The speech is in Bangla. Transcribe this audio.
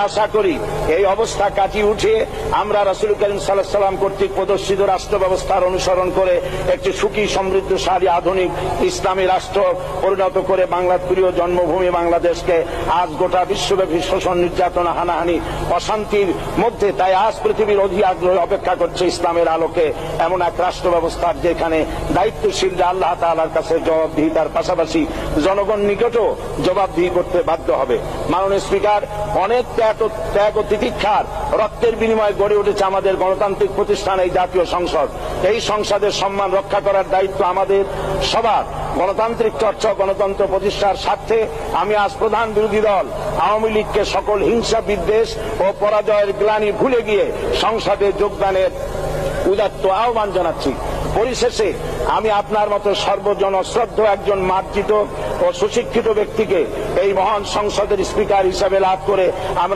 আশা করি এই অবস্থা কাটিয়ে উঠে আমরা রাসূল করিম সাল্লাল্লাহু আলাইহি ওয়াসাল্লাম কর্তৃক প্রদর্শিত রাষ্ট্র ব্যবস্থার অনুসরণ করে একটি সুখী সমৃদ্ধশালী আধুনিক ইসলামী রাষ্ট্র পরিণত করে বাংলার প্রিয় জন্মভূমি বাংলাদেশকে আজ গোটা বিশ্বব্যাপী শোষণ নির্যাতনা হানাহানি অশান্তির মধ্যে, তাই আজ পৃথিবীর অধীর আগ্রহে অপেক্ষা করছে ইসলামের আলোকে এমন এক রাষ্ট্র ব্যবস্থার যেখানে দায়িত্বশীলরা আল্লাহ তাআলার কাছে জবাবদিহিতার পাশাপাশি জনগণ নিকটও জবাবদিহি করতে বাধ্য হবে। মাননীয় স্পিকার, অনেক ত্যাগ ও তিতিক্ষার রক্তের বিনিময়ে গড়ে উঠেছে আমাদের গণতান্ত্রিক প্রতিষ্ঠান এই জাতীয় সংসদ। এই সংসদের সম্মান রক্ষা করার দায়িত্ব আমাদের সবার। গণতান্ত্রিক চর্চা গণতন্ত্র প্রতিষ্ঠার স্বার্থে আমি আজ প্রধান বিরোধী দল আওয়ামী লীগকে সকল হিংসা বিদ্বেষ ও পরাজয়ের গ্লানি ভুলে গিয়ে সংসদে যোগদানের উদাত্ত আহ্বান জানাচ্ছি। পরিশেষে আমি আপনার মতো সর্বজনশ্রদ্ধ একজন মার্জিত ও সুশিক্ষিত ব্যক্তিকে এই মহান সংসদের স্পিকার হিসাবে লাভ করে আমরা